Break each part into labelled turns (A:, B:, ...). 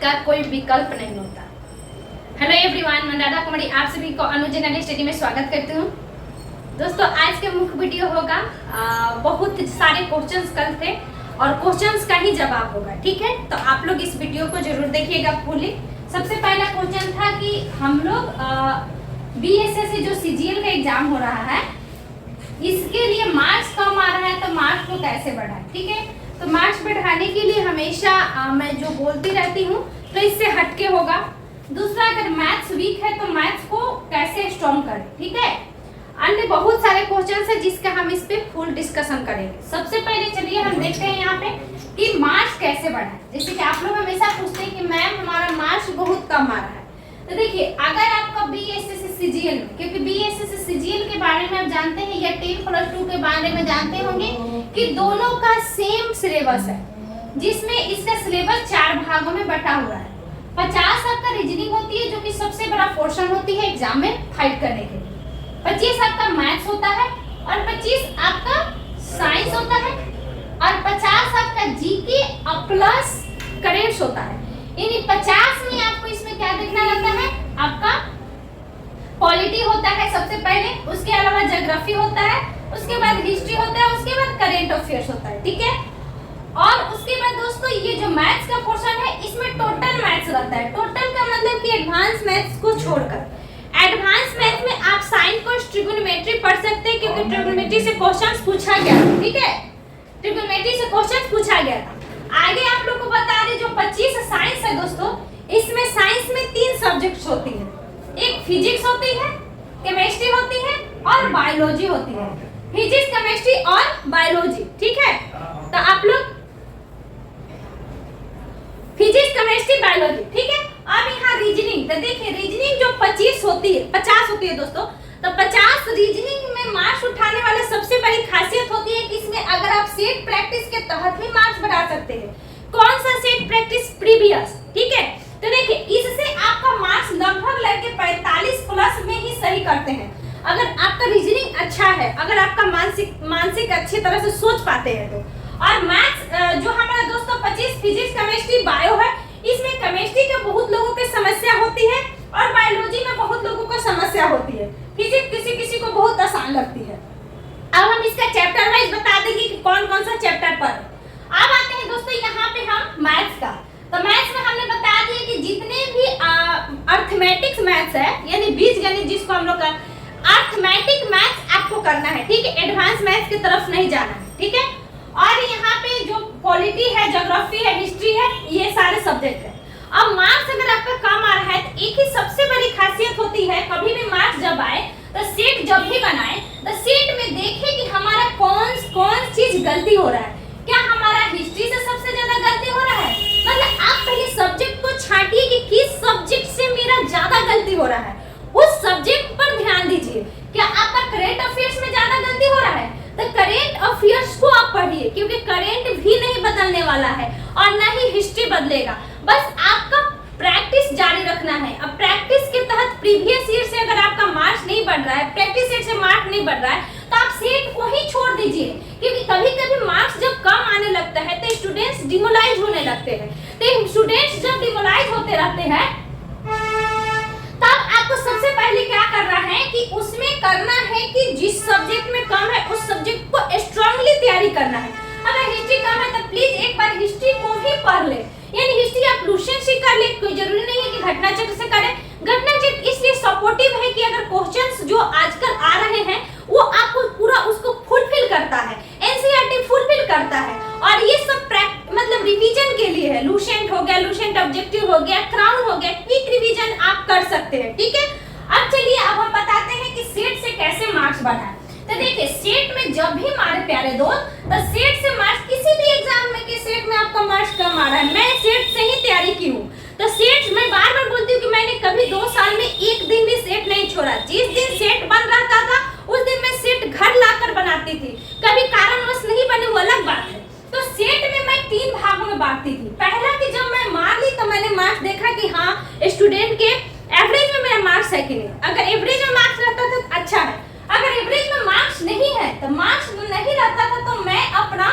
A: का कोई विकल्प नहीं होता। हेलो एवरीवन, मैं राधा कुमारी आप सभी को अनु जनरल स्टडी में स्वागत करती हूँ। दोस्तों, आज के मुख्य वीडियो होगा बहुत सारे क्वेश्चंस कल थे और क्वेश्चंस का ही जवाब होगा, ठीक है। तो आप लोग इस वीडियो को जरूर देखिएगा फुली। सबसे पहला क्वेश्चन था कि हम लोग बीएसएससी जो सीजीएल का एग्जाम हो रहा है, इसके लिए मार्क्स कम आ रहा है, तो मार्क्स को कैसे बढ़ाएं, ठीक है। तो मार्क्स बढ़ाने के लिए हमेशा मैं जो बोलती रहती हूँ तो इससे हटके होगा। दूसरा, अगर मैथ्स वीक है तो मैथ्स को कैसे स्ट्रॉन्ग करें, ठीक है। अन्य बहुत सारे क्वेश्चंस है जिसका हम इस पे फुल डिस्कशन करेंगे। सबसे पहले चलिए हम देखते हैं यहाँ पे कि मार्क्स कैसे बढ़ाएं। जैसे कि आप लोग हमेशा पूछते हैं कि मैम हमारा मार्क्स बहुत कम आ रहा है, तो देखिए अगर आपका बीएसएससी सीजीएल में, क्योंकि बीएसएससी सीजीएल के बारे में आप जानते हैं या 10+2 के बारे में जानते होंगे कि दोनों का सेम सिलेबस है, जिसमें इसका सिलेबस 4 भागों में बटा हुआ है। 50 आपका रीजनिंग होती है जो कि सबसे बड़ा पोर्शन होती है एग्जाम में फाइट करने के लिए, 25 आपका मैथ्स होता है और 25 आपका साइंस होता है और 50 आपका जीके प्लस करेंट्स होता है। यानी 50 में आपको इसमें क्या देखना रहता है, आपका पॉलिटी होता है सबसे पहले, उसके अलावा ज्योग्राफी होता है, उसके बाद हिस्ट्री होता है, उसके बाद करेंट अफेयर्स होता है, ठीक है। और उसके बाद दोस्तों ये जो मैथ्स का पोर्शन है इसमें टोटल मैथ्स रहता है। टोटल का मतलब कि एडवांस मैथ्स को छोड़कर। एडवांस मैथ में आप साइन को ट्रिगोनोमेट्री पढ़ सकते हैं, क्योंकि ट्रिगोनोमेट्री से क्वेश्चंस पूछा गया, ठीक है। ट्रिगोनोमेट्री से क्वेश्चंस पूछा गया था। आगे आप लोग को बता दें जो 25 साइंस है दोस्तों, इसमें साइंस में 3 सब्जेक्ट्स होती है। एक फिजिक्स होती है, केमिस्ट्री होती है और बायोलॉजी होती है। फिजिक्स, केमिस्ट्री और बायोलॉजी, ठीक है। तो आप लोग फिजिक्स, केमिस्ट्री, बायोलॉजी, ठीक है। अब यहाँ रीजनिंग, तो देखिए रीजनिंग जो 50 होती है दोस्तों, तो 50 रीजनिंग में मार्क्स उठाने वाले सबसे बड़ी खासियत होती है कि इसमें अगर आप सेट प्रैक्टिस के तहत भी मार्क्स बढ़ा सकते हैं। कौन सा सेट प्रैक्टिस? प्रीवियस, ठीक है। तो देखिए इससे आपका मार्क्स लगभग लड़के 45 प्लस में ही सही करते हैं, अगर आपका रीजनिंग अच्छा है, अगर आपका मानसिक अच्छी तरह से सोच पाते हैं तो। और मैथ्स जो हमारा दोस्तों 25 फिजिक्स, केमिस्ट्री, बायो है, इसमें केमिस्ट्री के बहुत लोगों की समस्या होती है और बायोलॉजी में बहुत लोगों को समस्या होती है। फिजिक्स किसी किसी को बहुत आसान लगती है। अब हम इसका चैप्टर वाइज बता देंगे कि कौन कौन सा चैप्टर पर। अब आते हैं दोस्तों यहाँ पे हम मैथ्स का। तो मैथ्स में हमने बता दिया कि जितने भी अर्थमेटिक्स मैथ्स है, यानी बीजगणित जिसको हम लोग का अर्थमेटिक मैथ्स आपको करना है, ठीक है। एडवांस मैथ्स की तरफ नहीं जाना है, ठीक है। और यहाँ पे जो पॉलिटी है, ज्योग्राफी है, हिस्ट्री है, ये सारे सब्जेक्ट है। अब मार्क्स अगर आपका कम आ रहा है तो एक ही सबसे बड़ी खासियत होती है, कभी भी मार्क्स जब आए तो सेट जब भी बनाए तो सेट में देखे कि हमारा कौन चीज गलती हो रहा है। क्या हमारा हिस्ट्री से सबसे ज्यादा गलती हो रहा है? मतलब आप पहले सब्जेक्ट को छांटिए कि किस सब्जेक्ट से मेरा ज्यादा गलती हो रहा है, उस सब्जेक्ट पर ध्यान दीजिए। क्या आपका करेंट अफेयर्स में ज्यादा गलती हो रहा है, तो करेंट अफेयर्स को आप पढ़िए, क्योंकि करेंट भी नहीं बदलने वाला है और ना ही हिस्ट्री बदलेगा। बस आपका प्रैक्टिस जारी रखना है। अब प्रैक्टिस के तहत प्रीवियस ईयर से अगर आपका मार्क्स नहीं बढ़ रहा है, प्रैक्टिस सेट से मार्क्स नहीं बढ़ रहा है, तो आप सेट को ही छोड़ दीजिए, क्योंकि कभी कभी मार्क्स जब कम आने लगता है तो स्टूडेंट्स डिमोलाइज होने लगते हैं। तो स्टूडेंट्स जब डिमोलाइज होते रहते हैं तब आपको सबसे पहले क्या करना है कि उसमें करना है कि जिस सब्जेक्ट में कम है उस सब्जेक्ट को स्ट्रांगली तैयारी करना है। अगर हिस्ट्री कम है तो प्लीज एक बार हिस्ट्री को ही पढ़ ले, यानी हिस्ट्री आप लुसेंट से कर ले, कोई जरूरी नहीं है कि घटना चक्र से करें। घटना चक्र इसलिए सपोर्टिव है कि अगर क्वेश्चंस जो आजकल आ रहे हैं वो आपको पूरा उसको फुलफिल करता है, एनसीईआरटी फुलफिल करता है, और ये सब मतलब रिवीजन के लिए है। लुसेंट हो गया, लुसेंट ऑब्जेक्टिव हो गया, क्राउन हो गया, क्विक रिवीजन आप कर सकते हैं, ठीक है। अब चलिए अब हम बताते हैं कि सेट से कैसे मार्क्स बढ़ाएं। तो देखिए सेट में जब भी हमारे प्यारे दोस्त, तो सेट से मार्क्स किसी भी एग्जाम में कि सेट में आपका मार्क्स कम आ रहा है, मैं सेट से ही तैयारी की हूँ, तो सेट मैं बार बार बोलती हूँ कि मैंने कभी 2 साल में एक दिन भी सेट नहीं छोड़ा। जिस दिन सेट बन रहा था उस दिन मैं सेट घर लाकर बनाती थी, कभी कारणवश नहीं बने वो अलग बात है। तो सेट में मैं 3 भागों में बांटती थी। पहला कि जब मैं मार ली तो मैंने मार्क्स देखा कि हाँ स्टूडेंट के एवरेज में मेरा मार्क्स है कि नहीं। अगर एवरेज में मार्क्स रहता था तो अच्छा है, अगर एवरेज में मार्क्स नहीं है तो मार्क्स नहीं रहता था तो मैं अपना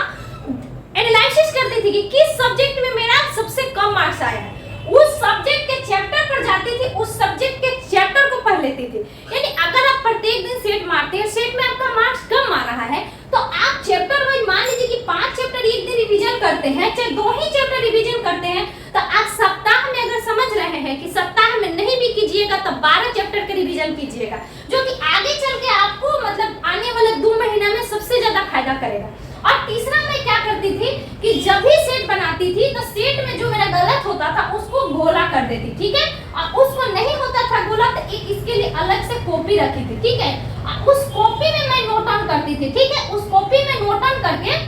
A: एनालिसिस करती थी कि किस सब्जेक्ट में मेरा सबसे कम मार्क्स आया है, उस लेती थी। यानी अगर आप प्रत्येक दिन सेट मारते हैं, सेट में आपका मार्क्स कम आ रहा है, तो आप चैप्टर वाइज मान लीजिए कि 5 चैप्टर एक दिन रिवीजन करते हैं, चाहे 2 ही चैप्टर रिवीजन करते हैं, तो आप सप्ताह में अगर समझ रहे हैं कि सप्ताह में नहीं भी कीजिएगा तो 12 चैप्टर के रिवीजन कीजिएगा, जो कि आगे चल के आपको मतलब आने वाले 2 महीना में सबसे ज्यादा फायदा करेगा। और तीसरा मैं क्या करती थी कि जब भी सेट बनाती थी तो सेट में जो मेरा गलत होता था उसको गोला कर देती, ठीक है, और उसको नहीं होता था गोला तो एक इसके लिए अलग से कॉपी रखी थी, ठीक है, उस कॉपी में मैं नोट डाउन करती थी, ठीक है, उस कॉपी में नोट डाउन करके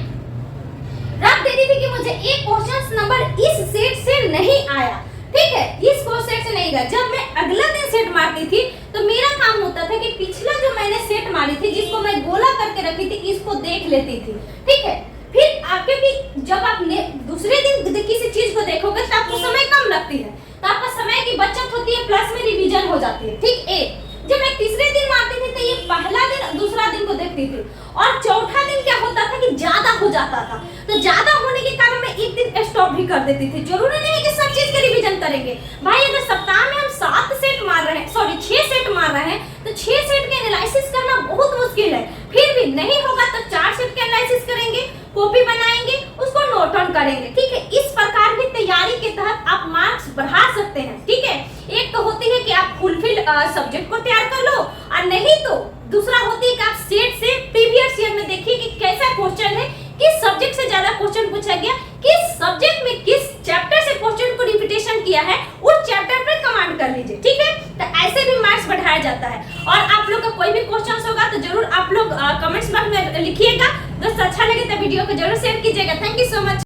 A: रख देती थी कि मुझे एक क्वेश्चन नंबर इस सेट से नहीं आया, ठीक है, इस सेट से नहीं गया। जब मैं अगला दिन सेट मारती थी तो मेरा काम होता था कि पिछला जो मैंने सेट मारी थी जिसको मैं गोला करके रखी थी इसको देख लेती थी, ठीक है। फिर आपके भी जब आप दूसरे दिन किसी चीज को देखोगे तो आपको समय कम लगती है, तो आपका समय की बचत होती है, प्लस में रिवीजन हो जाती है, ठीक है। जब मैं तीसरे दिन मारती थी तो ये पहला दिन दूसरा दिन को देखती थी, और चौथा दिन क्या होता था कि ज्यादा हो जाता था, तो ज्यादा होने के कारण मैं एक दिन स्टॉप भी कर देती थी। जरूरी नहीं है कि सब चीज के रिवीजन करेंगे भाई, अगर सप्ताह में हम 7 सेट मार रहे हैं, सॉरी 6 सेट मार रहे हैं, तो 6 सेट के एनालिसिस करना बहुत मुश्किल है। फिर भी नहीं होगा तो 4 सेट के एनालिसिस करेंगे, कॉपी बनाएंगे, उसको नोट डाउन करेंगे, ठीक है। इस प्रकार की तैयारी के तहत आप मार्क्स बढ़ा सकते हैं, ठीक है। एक तो होती है कि आप फुलफिल सब्जेक्ट को तैयार कर लो, और नहीं तो दूसरा होती है कि आप सेट से प्रीवियस ईयर में देखिए कि कैसा क्वेश्चन है, किस सब्जेक्ट से ज्यादा क्वेश्चन पूछा गया, किस सब्जेक्ट में किस चैप्टर से क्वेश्चन को रिपीटेशन किया है, उस चैप्टर पर कमांड कर लीजिए, ठीक है। तो ऐसे भी मार्क्स बढ़ाया जाता है। और आप लोग का कोई भी क्वेश्चन होगा तो जरूर आप लोग कमेंट्स बॉक्स में लिखिएगा। दोस्तों अच्छा लगे तो वीडियो को जरूर शेयर कीजिएगा। Thank you so much.